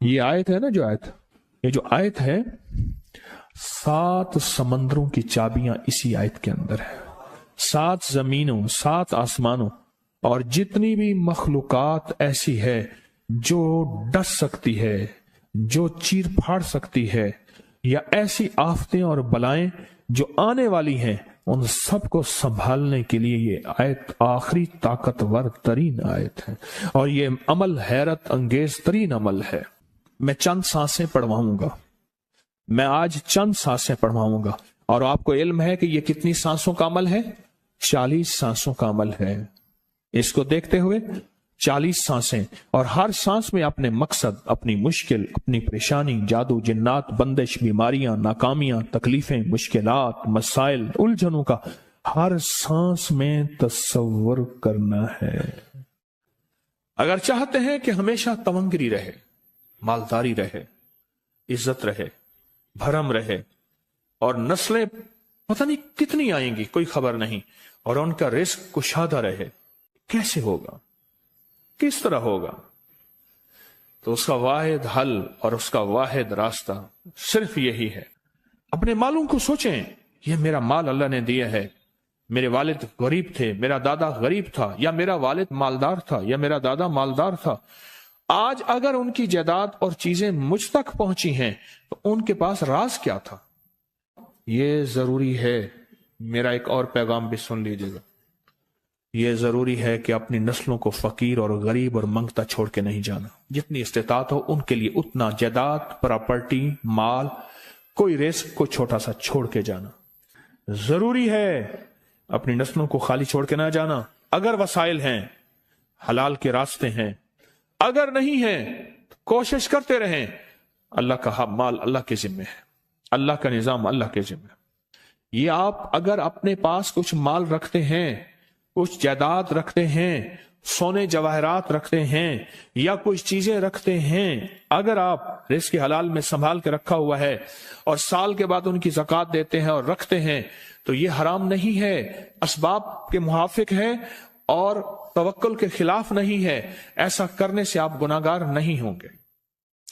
یہ آیت ہے نا، یہ جو آیت ہے، 7 سمندروں کی چابیاں اسی آیت کے اندر ہے. 7 زمینوں، 7 آسمانوں اور جتنی بھی مخلوقات ایسی ہے جو ڈس سکتی ہے، جو چیر پھاڑ سکتی ہے، یا ایسی آفتیں اور بلائیں جو آنے والی ہیں، ان سب کو سنبھالنے کے لیے یہ آیت آخری طاقتور ترین آیت ہے. اور یہ عمل حیرت انگیز ترین عمل ہے. میں چند سانسیں پڑھواؤں گا، میں آج چند سانسیں پڑھواؤں گا، اور آپ کو علم ہے کہ یہ کتنی سانسوں کا عمل ہے؟ 40 سانسوں کا عمل ہے. اس کو دیکھتے ہوئے 40 سانسیں، اور ہر سانس میں اپنے مقصد، اپنی مشکل، اپنی پریشانی، جادو، جنات، بندش، بیماریاں، ناکامیاں، تکلیفیں، مشکلات، مسائل، الجھنوں کا ہر سانس میں تصور کرنا ہے. اگر چاہتے ہیں کہ ہمیشہ تونگری رہے، مالداری رہے، عزت رہے، بھرم رہے، اور نسلیں پتہ نہیں کتنی آئیں گی کوئی خبر نہیں، اور ان کا رزق کشادہ رہے، کیسے ہوگا؟ کس طرح ہوگا؟ تو اس کا واحد حل اور اس کا واحد راستہ صرف یہی ہے. اپنے مالوں کو سوچیں، یہ میرا مال اللہ نے دیا ہے. میرے والد غریب تھے، میرا دادا غریب تھا، یا میرا والد مالدار تھا، یا میرا دادا مالدار تھا. آج اگر ان کی جائیداد اور چیزیں مجھ تک پہنچی ہیں تو ان کے پاس راز کیا تھا؟ یہ ضروری ہے. میرا ایک اور پیغام بھی سن لیجیے گا. یہ ضروری ہے کہ اپنی نسلوں کو فقیر اور غریب اور منگتا چھوڑ کے نہیں جانا. جتنی استطاعت ہو ان کے لیے اتنا جائیداد، پراپرٹی، مال، کوئی رزق کو چھوٹا سا چھوڑ کے جانا ضروری ہے. اپنی نسلوں کو خالی چھوڑ کے نہ جانا. اگر وسائل ہیں، حلال کے راستے ہیں، اگر نہیں ہیں تو کوشش کرتے رہیں. اللہ کا مال اللہ کے ذمہ ہے، اللہ کا نظام اللہ کے ذمہ ہے. یہ آپ اگر اپنے پاس کچھ مال رکھتے ہیں، کچھ جائیداد رکھتے ہیں، سونے جواہرات رکھتے ہیں، یا کچھ چیزیں رکھتے ہیں، اگر آپ رزق حلال میں سنبھال کے رکھا ہوا ہے اور سال کے بعد ان کی زکوٰۃ دیتے ہیں اور رکھتے ہیں، تو یہ حرام نہیں ہے، اسباب کے موافق ہے اور توکل کے خلاف نہیں ہے. ایسا کرنے سے آپ گناہگار نہیں ہوں گے.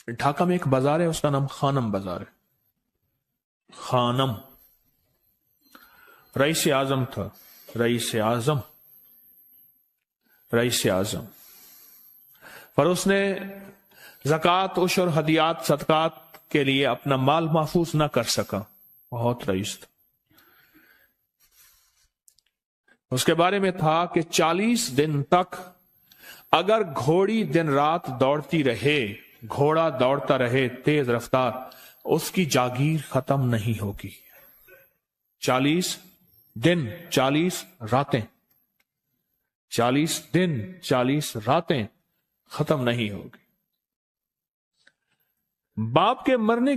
ڈھاکہ میں ایک بازار ہے، اس کا نام خانم بازار ہے. خانم رئیس اعظم تھا، رئیس اعظم، پر اس نے زکوٰۃ، عشر، ہدیات، صدقات کے لیے اپنا مال محفوظ نہ کر سکا. بہت رئیس تھا. اس کے بارے میں تھا کہ 40 دن تک اگر گھوڑی دن رات دوڑتی رہے، گھوڑا دوڑتا رہے تیز رفتار، اس کی جاگیر ختم نہیں ہوگی. 40 دن 40 راتیں، 40 دن 40 راتیں ختم نہیں ہوگی. باپ کے مرنے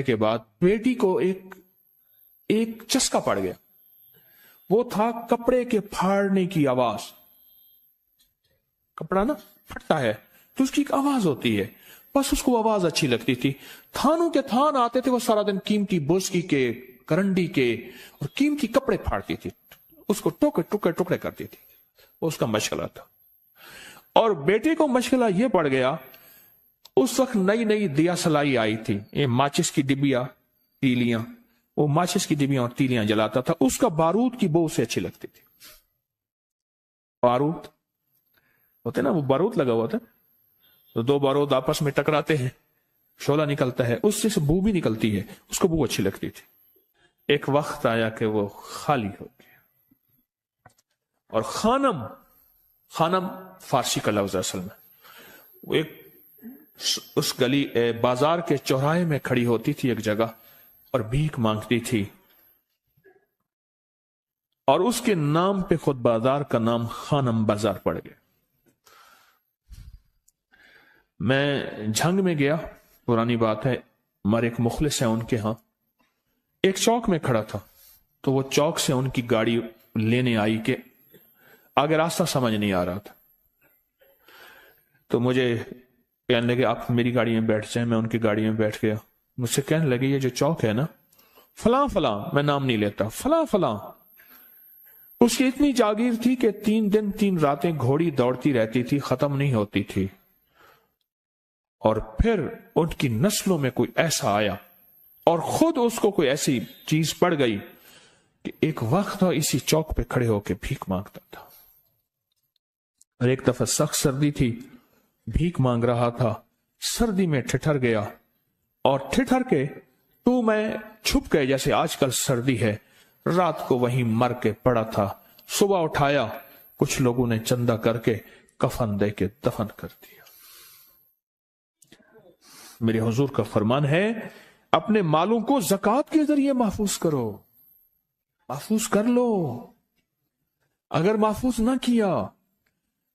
کے بعد بیٹی کو ایک چسکا پڑ گیا. وہ تھا کپڑے کے پھاڑنے کی آواز. کپڑا نا پھٹتا ہے تو اس کی ایک آواز ہوتی ہے، بس اس کو آواز اچھی لگتی تھی. تھانوں کے تھان آتے تھے، وہ سارا دن قیمتی بوسکی کے، کرنڈی کے اور قیمتی کپڑے پھاڑتی تھی، اس کو ٹکڑے کرتی تھی. وہ اس کا مشغلہ تھا. اور بیٹے کو مشغلہ یہ پڑ گیا، اس وقت نئی دیا سلائی آئی تھی، یہ ماچس کی ڈبیاں، تیلیاں، وہ ماچس کی ڈبیاں اور تیلیاں جلاتا تھا. اس کا بارود کی بو اسے اچھی لگتی تھی. بارود ہوتے نا، وہ بارود لگا ہوا تھا تو 2 بارود آپس میں ٹکراتے ہیں، شعلہ نکلتا ہے، اس سے بو بھی نکلتی ہے، اس کو بو اچھی لگتی تھی. ایک وقت آیا کہ وہ خالی ہو گیا. اور خانم فارسی کا لفظ اصل میں، وہ ایک اس گلی بازار کے چوراہے میں کھڑی ہوتی تھی ایک جگہ اور بھیک مانگتی تھی، اور اس کے نام پہ خود بازار کا نام خانم بازار پڑ گیا. میں جھنگ میں گیا، پرانی بات ہے، ہمارے ایک مخلص ہیں، ان کے ہاں ایک چوک میں کھڑا تھا، تو وہ چوک سے ان کی گاڑی لینے آئی کہ آگے راستہ سمجھ نہیں آ رہا تھا. تو مجھے کہنے لگے آپ میری گاڑی میں بیٹھ جائیں. میں ان کی گاڑی میں بیٹھ گیا. مجھ سے کہنے لگے یہ جو چوک ہے نا، فلاں فلاں، میں نام نہیں لیتا، فلاں فلاں، اس کی اتنی جاگیر تھی کہ 3 دن 3 راتیں گھوڑی دوڑتی رہتی تھی، ختم نہیں ہوتی تھی. اور پھر ان کی نسلوں میں کوئی ایسا آیا اور خود اس کو کوئی ایسی چیز پڑ گئی کہ ایک وقت تھا اسی چوک پہ کھڑے ہو کے بھیک مانگتا تھا. اور ایک دفعہ سخت سردی تھی، بھیک مانگ رہا تھا، سردی میں ٹھٹر گیا اور ٹھٹر کے تو میں چھپ گئے جیسے آج کل سردی ہے. رات کو وہیں مر کے پڑا تھا. صبح اٹھایا، کچھ لوگوں نے چندہ کر کے کفن دے کے دفن کر دیا. میرے حضور کا فرمان ہے اپنے مالوں کو زکوٰۃ کے ذریعے محفوظ کرو، محفوظ کر لو. اگر محفوظ نہ کیا،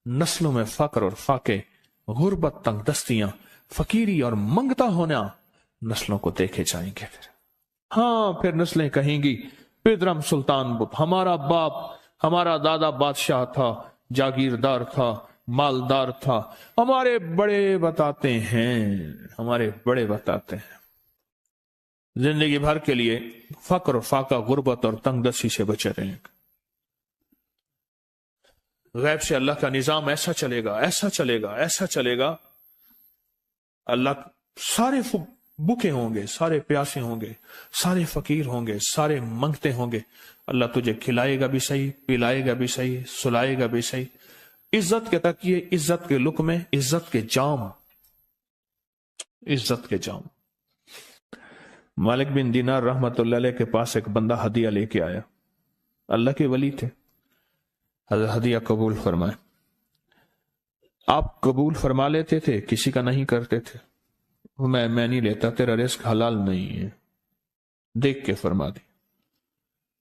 نسلوں میں فقر اور فاقے، غربت، تنگ دستیاں، فقیری اور منگتا ہونا نسلوں کو دیکھے جائیں گے. پھر نسلیں کہیں گی پیدرم سلطان بت، ہمارا باپ، ہمارا دادا بادشاہ تھا، جاگیردار تھا، مالدار تھا. ہمارے بڑے بتاتے ہیں زندگی بھر کے لیے فقر اور فاقہ، غربت اور تنگ دستی سے بچے رہیں. غیب سے اللہ کا نظام ایسا چلے گا، ایسا چلے گا، ایسا چلے گا. اللہ سارے بھوکے ہوں گے، سارے پیاسے ہوں گے، سارے فقیر ہوں گے، سارے منگتے ہوں گے. اللہ تجھے کھلائے گا بھی صحیح، پلائے گا بھی صحیح، سلائے گا بھی صحیح. عزت کے تکیے، عزت کے لقمے، عزت کے جام، عزت کے جام. مالک بن دینار رحمت اللہ علیہ کے پاس ایک بندہ ہدیہ لے کے آیا. اللہ کے ولی تھے. حضرت ہدیہ قبول فرمائے. آپ قبول فرما لیتے تھے، کسی کا نہیں کرتے تھے. میں نہیں لیتا، تیرا رزق حلال نہیں ہے. دیکھ کے فرما دی،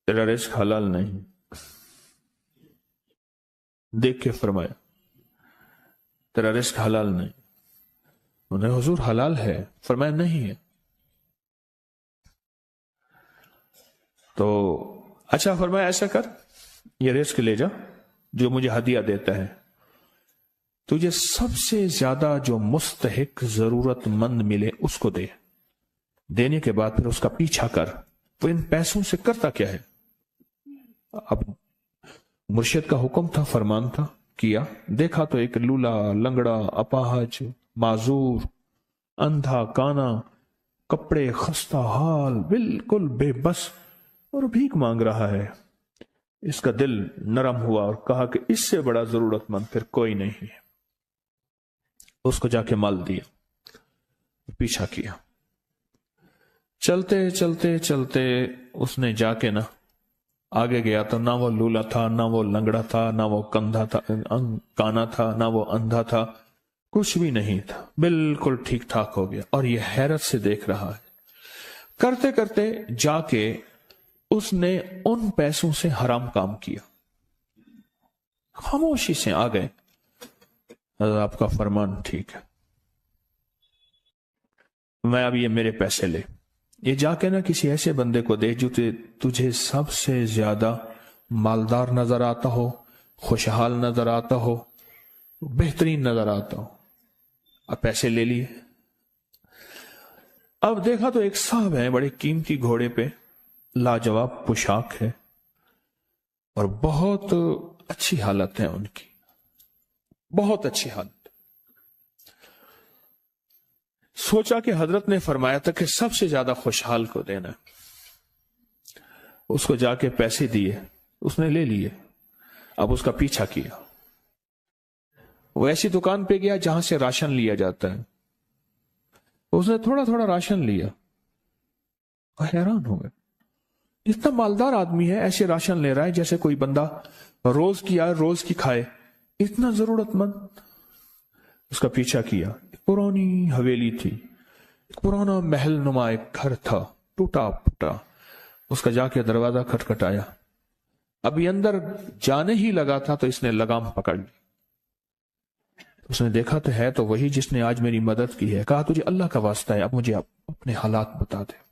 تیرا رزق حلال نہیں. دیکھ کے فرمایا تیرا رزق حلال نہیں. انہیں حضور حلال ہے، فرمایا نہیں ہے. تو اچھا فرمایا ایسا کر، یہ رزق لے جا جو مجھے ہدیہ دیتا ہے. تجھے سب سے زیادہ جو مستحق ضرورت مند ملے اس کو دے. دینے کے بعد پھر اس کا پیچھا کر. وہ ان پیسوں سے کرتا کیا ہے؟ اب مرشد کا حکم تھا، فرمان تھا، کیا. دیکھا تو ایک لولا، لنگڑا، اپاہج، معذور، اندھا، کانا، کپڑے خستہ حال، بالکل بے بس، اور بھیک مانگ رہا ہے. اس کا دل نرم ہوا اور کہا کہ اس سے بڑا ضرورت مند پھر کوئی نہیں ہے. اس کو جا کے مال دیا، پیچھا کیا. چلتے چلتے چلتے اس نے جا کے آگے گیا تو نہ وہ لولا تھا، نہ وہ لنگڑا تھا، نہ وہ کندھا تھا، کانا تھا، نہ وہ اندھا تھا، کچھ بھی نہیں تھا. بالکل ٹھیک ٹھاک ہو گیا اور یہ حیرت سے دیکھ رہا ہے. کرتے کرتے جا کے اس نے ان پیسوں سے حرام کام کیا. خاموشی سے آ گئے. آپ کا فرمان ٹھیک ہے، میں اب یہ میرے پیسے لے. یہ جا کے کسی ایسے بندے کو دے جو تجھے سب سے زیادہ مالدار نظر آتا ہو، خوشحال نظر آتا ہو، بہترین نظر آتا ہو. اب پیسے لے لیے. اب دیکھا تو ایک صاحب ہے، بڑے قیمتی گھوڑے پہ، لاجواب پوشاک ہے اور بہت اچھی حالت ہے ان کی، بہت اچھی حالت. سوچا کہ حضرت نے فرمایا تھا کہ سب سے زیادہ خوشحال کو دینا. اس کو جا کے پیسے دیے، اس نے لے لیے. اب اس کا پیچھا کیا. وہ ایسی دکان پہ گیا جہاں سے راشن لیا جاتا ہے. اس نے تھوڑا تھوڑا راشن لیا. حیران ہو گئے، اتنا مالدار آدمی ہے، ایسے راشن لے رہا ہے جیسے کوئی بندہ روز کی آئے روز کی کھائے، اتنا ضرورت مند. اس کا پیچھا کیا. ایک پرانی حویلی تھی، ایک پرانا محل نما ایک گھر تھا، ٹوٹا پھوٹا. اس کا جا کے دروازہ کھٹکھٹایا. ابھی اندر جانے ہی لگا تھا تو اس نے لگام پکڑ لی. اس نے دیکھا تو ہے تو وہی جس نے آج میری مدد کی ہے. کہا تجھے اللہ کا واسطہ ہے، اب مجھے اپنے حالات بتا دے.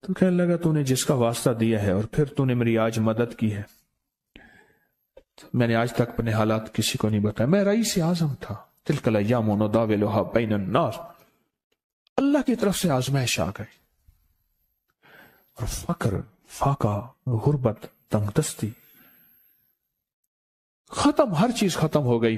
تو کہنے لگا تو نے جس کا واسطہ دیا ہے اور پھر تو نے میری آج مدد کی ہے، میں نے آج تک اپنے حالات کسی کو نہیں بتایا. میں رئیس اعظم تھا. تلک الایام نداولها بین الناس. اللہ کی طرف سے آزمائش آ گئی اور فقر، فاقہ، غربت، تنگ دستی ختم، ہر چیز ختم ہو گئی.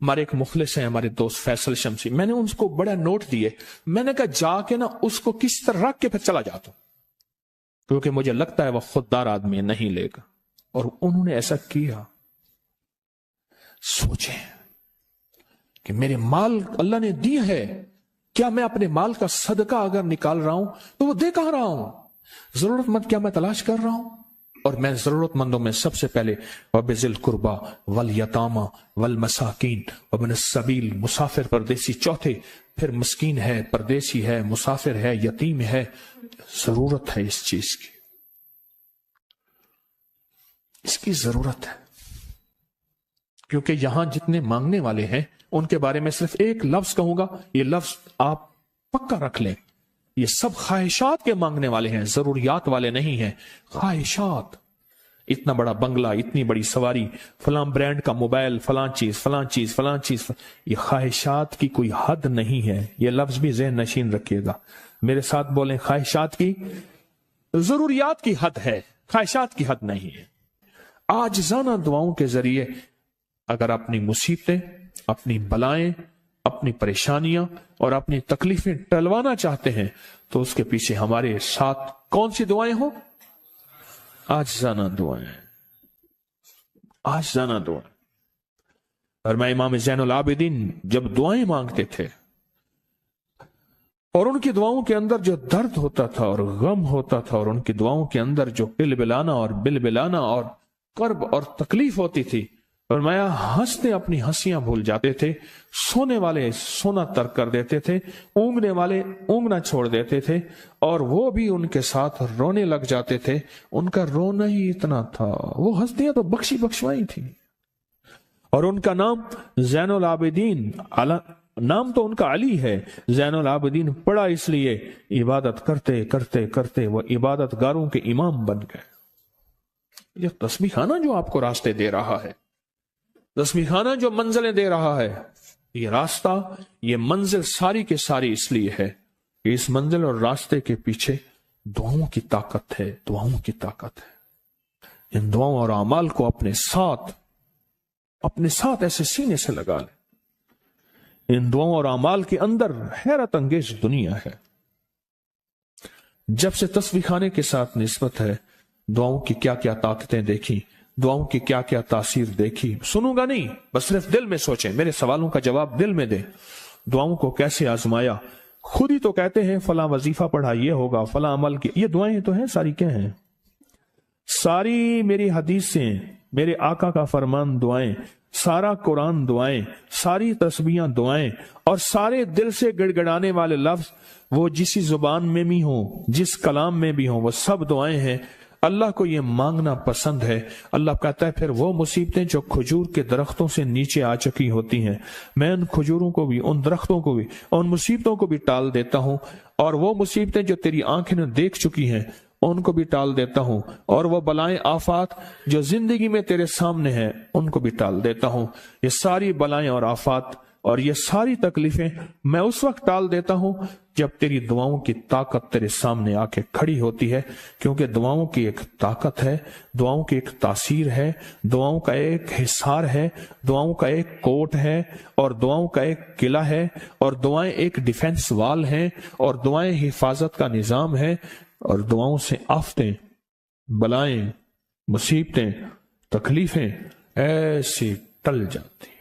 ہمارے ایک مخلص ہیں ہمارے دوست فیصل شمسی، میں نے ان کو بڑا نوٹ دیے، میں نے کہا جا کے نا اس کو کس طرح رکھ کے پھر چلا جاتا ہوں، کیونکہ مجھے لگتا ہے وہ خوددار آدمی نہیں لے گا، اور انہوں نے ایسا کیا۔ سوچیں کہ میرے مال اللہ نے دی ہے، کیا میں اپنے مال کا صدقہ اگر نکال رہا ہوں تو وہ دے کہاں رہا ہوں؟ ضرورت مند کیا میں تلاش کر رہا ہوں؟ اور میں ضرورت مندوں میں سب سے پہلے وَبِذِي الْقُرْبَى وَالْيَتَامَى وَالْمَسَاكِينِ وَابْنِ السَّبِيلِ، مسافر پردیسی چوتھے، پھر مسکین ہے، پردیسی ہے، مسافر ہے، یتیم ہے، ضرورت ہے اس چیز کی، اس کی ضرورت ہے، کیونکہ یہاں جتنے مانگنے والے ہیں ان کے بارے میں صرف ایک لفظ کہوں گا، یہ لفظ آپ پکا رکھ لیں، یہ سب خواہشات کے مانگنے والے ہیں، ضروریات والے نہیں ہیں، خواہشات۔ اتنا بڑا بنگلہ، اتنی بڑی سواری، فلاں برانڈ کا موبائل، فلاں چیز فلاں چیز فلاں چیز، یہ خواہشات کی کوئی حد نہیں ہے، یہ لفظ بھی ذہن نشین رکھیے گا، میرے ساتھ بولیں، خواہشات کی، ضروریات کی حد ہے، خواہشات کی حد نہیں ہے۔ عاجزانہ دعاؤں کے ذریعے اگر اپنی مصیبتیں، اپنی بلائیں، اپنی پریشانیاں اور اپنی تکلیفیں ٹلوانا چاہتے ہیں تو اس کے پیچھے ہمارے ساتھ کون سی دعائیں ہوں؟ عاجزانہ دعائیں، عاجزانہ دعائیں۔ اور میں امام زین العابدین جب دعائیں مانگتے تھے اور ان کی دعاؤں کے اندر جو درد ہوتا تھا اور غم ہوتا تھا، اور ان کی دعاؤں کے اندر جو بلبلانا اور بلبلانا اور کرب اور تکلیف ہوتی تھی، اور میں ہنستے اپنی ہنسیاں بھول جاتے تھے، سونے والے سونا ترک کر دیتے تھے، اونگنے والے اونگنا چھوڑ دیتے تھے، اور وہ بھی ان کے ساتھ رونے لگ جاتے تھے، ان کا رونا ہی اتنا تھا، وہ ہنسیاں تو بخشی بخشوائی تھی، اور ان کا نام زین العابدین، نام تو ان کا علی ہے، زین العابدین پڑا اس لیے عبادت کرتے کرتے کرتے وہ عبادت گاروں کے امام بن گئے۔ یہ تسبیح خانہ جو آپ کو راستے دے رہا ہے، تسبیح خانہ جو منزلیں دے رہا ہے، یہ راستہ، یہ منزل ساری کے ساری اس لیے ہے کہ اس منزل اور راستے کے پیچھے دعاؤں کی طاقت ہے، دعاؤں کی طاقت ہے۔ ان دعاؤں اور اعمال کو اپنے ساتھ ایسے سینے سے لگا لیں۔ ان دعاؤں اور اعمال کے اندر حیرت انگیز دنیا ہے۔ جب سے تسبیح خانے کے ساتھ نسبت ہے، دعاؤں کی کیا کیا طاقتیں دیکھی، دعاؤں کی کیا کیا تاثیر دیکھی، سنوں گا نہیں، بس صرف دل میں سوچیں، میرے سوالوں کا جواب دل میں دیں۔ دعاؤں کو کیسے آزمایا، خود ہی تو کہتے ہیں فلاں وظیفہ پڑھا یہ ہوگا، فلاں عمل کی، یہ دعائیں تو ہیں ساری، کیا ہیں؟ ساری میری حدیثیں، میرے آقا کا فرمان دعائیں، سارا قرآن دعائیں، ساری تسبیحاں دعائیں، اور سارے دل سے گڑ گڑانے والے لفظ وہ جسی زبان میں بھی ہوں، جس کلام میں بھی ہوں، وہ سب دعائیں ہیں۔ اللہ کو یہ مانگنا پسند ہے۔ اللہ کہتا ہے پھر وہ مصیبتیں جو کھجور کے درختوں سے نیچے آ چکی ہوتی ہیں، میں ان کھجوروں کو بھی، ان درختوں کو بھی، ان مصیبتوں کو بھی ٹال دیتا ہوں، اور وہ مصیبتیں جو تیری آنکھیں نے دیکھ چکی ہیں ان کو بھی ٹال دیتا ہوں، اور وہ بلائیں آفات جو زندگی میں تیرے سامنے ہیں ان کو بھی ٹال دیتا ہوں۔ یہ ساری بلائیں اور آفات اور یہ ساری تکلیفیں میں اس وقت ٹال دیتا ہوں جب تیری دعاؤں کی طاقت تیرے سامنے آ کے کھڑی ہوتی ہے، کیونکہ دعاؤں کی ایک طاقت ہے، دعاؤں کی ایک تاثیر ہے، دعاؤں کا ایک حصار ہے، دعاؤں کا ایک کوٹ ہے، اور دعاؤں کا ایک قلعہ ہے، اور دعائیں ایک ڈیفنس وال ہیں، اور دعائیں حفاظت کا نظام ہے، اور دعاؤں سے آفتیں، بلائیں، مصیبتیں، تکلیفیں ایسی ٹل جاتی ہیں۔